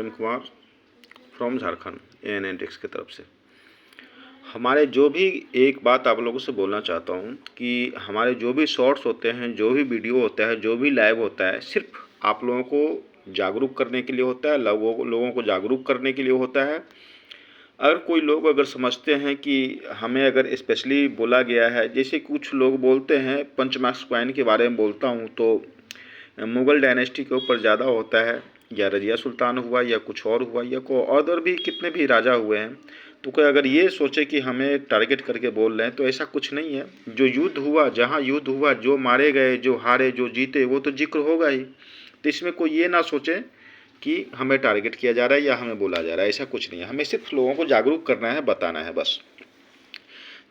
Gautam Kumar from Jharkhand एएनएंटेक्स की तरफ से। हमारे जो भी एक बात आप लोगों से बोलना चाहता हूँ कि हमारे जो भी शॉर्ट्स होते हैं, जो भी वीडियो होता है, जो भी लाइव होता है, सिर्फ आप लोगों को जागरूक करने के लिए होता है, लोगों को जागरूक करने के लिए होता है। अगर कोई लोग अगर समझते हैं कि हमें अगर स्पेशली बोला गया है, जैसे कुछ लोग बोलते हैं पंचमार्क्स कॉइन के बारे में बोलता हूँ तो मुग़ल डायनेस्टी के ऊपर ज़्यादा होता है, या रज़िया सुल्तान हुआ या कुछ और हुआ या कोई और भी कितने भी राजा हुए हैं, तो कोई अगर ये सोचे कि हमें टारगेट करके बोल रहे हैं तो ऐसा कुछ नहीं है। जो युद्ध हुआ, जहाँ युद्ध हुआ, जो मारे गए, जो हारे, जो जीते, वो तो जिक्र होगा ही। तो इसमें कोई ये ना सोचे कि हमें टारगेट किया जा रहा है या हमें बोला जा रहा है, ऐसा कुछ नहीं है। हमें सिर्फ लोगों को जागरूक करना है, बताना है बस।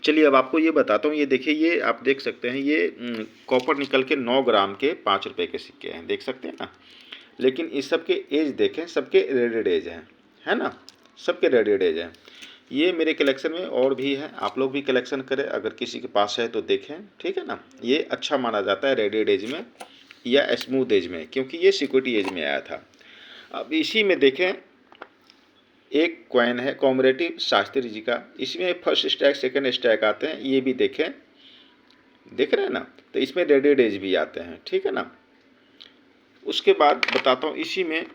चलिए अब आपको ये बताता हूँ। ये देखिए, ये आप देख सकते हैं, ये कॉपर निकल के 9 ग्राम के 5 रुपये के सिक्के हैं, देख सकते हैं ना। लेकिन इस सब के एज देखें, सबके रेडेड एज हैं, है ना, सबके रेडेड एज हैं। ये मेरे कलेक्शन में और भी है, आप लोग भी कलेक्शन करें, अगर किसी के पास है तो देखें, ठीक है ना। ये अच्छा माना जाता है रेडेड एज में या स्मूथ एज में, क्योंकि ये सिक्योरिटी एज में आया था। अब इसी में देखें, एक कॉइन है कॉमरेटिव शास्त्री जी का, इसमें फर्स्ट स्टैक सेकंड स्टैक आते हैं, ये भी देखें, देख रहे हैं ना। तो इसमें रेडेड एज भी आते हैं, ठीक है ना। उसके बाद बताता हूँ इसी में,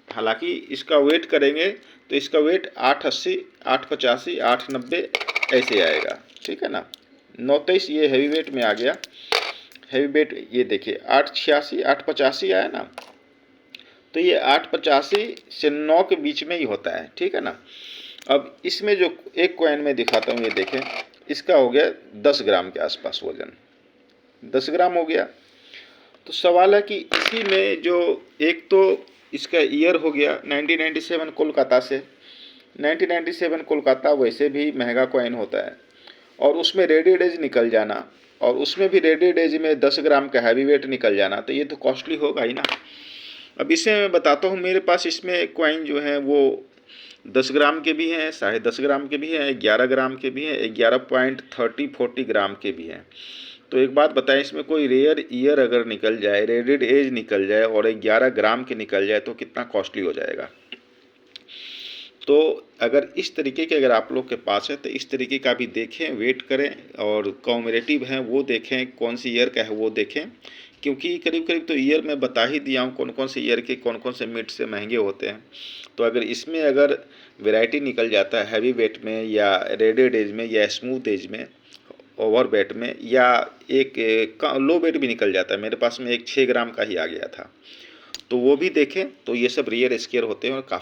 हालांकि इसका वेट करेंगे तो इसका वेट 880, 885, 890 ऐसे आएगा, ठीक है ना। 923 ये हैवी वेट में आ गया। हैवी वेट ये देखिए 886, 885 आया ना, तो ये 885 से 9 के बीच में ही होता है, ठीक है ना। अब इसमें जो एक कॉइन में दिखाता हूँ, ये देखें, इसका हो गया 10 ग्राम के आसपास वजन, 10 ग्राम हो गया। तो सवाल है कि इसी में जो एक तो इसका ईयर हो गया 1997 कोलकाता से। 1997 कोलकाता वैसे भी महंगा कॉइन होता है, और उसमें रेडेड एज निकल जाना, और उसमें भी रेडेड एज में 10 ग्राम का हैवी वेट निकल जाना, तो ये तो कॉस्टली होगा ही ना। अब इसे मैं बताता हूँ, मेरे पास इसमें कॉइन जो है वो 10 ग्राम के भी हैं, 10.5 ग्राम के भी हैं, 11 ग्राम के भी हैं, 11.30-40 ग्राम के भी हैं। तो एक बात बताएं, इसमें कोई रेयर ईयर अगर निकल जाए, रेडेड एज निकल जाए और 11 ग्राम के निकल जाए तो कितना कॉस्टली हो जाएगा। तो अगर इस तरीके के अगर आप लोग के पास है तो इस तरीके का भी देखें, वेट करें, और कॉमरेटिव हैं वो देखें, कौन सी ईयर का है वो देखें, क्योंकि करीब करीब तो ईयर मैं बता ही दिया हूँ कौन कौन से ईयर के कौन कौन से मिड से महंगे होते हैं। तो अगर इसमें अगर वैरायटी निकल जाता है हैवी वेट में या रेडेड एज में या स्मूथ एज में, ओवर वेट में, या एक लो वेट भी निकल जाता है, मेरे पास में एक 6 ग्राम का ही आ गया था, तो वो भी देखें। तो ये सब रेयर स्केयर होते हैं और काफ़ी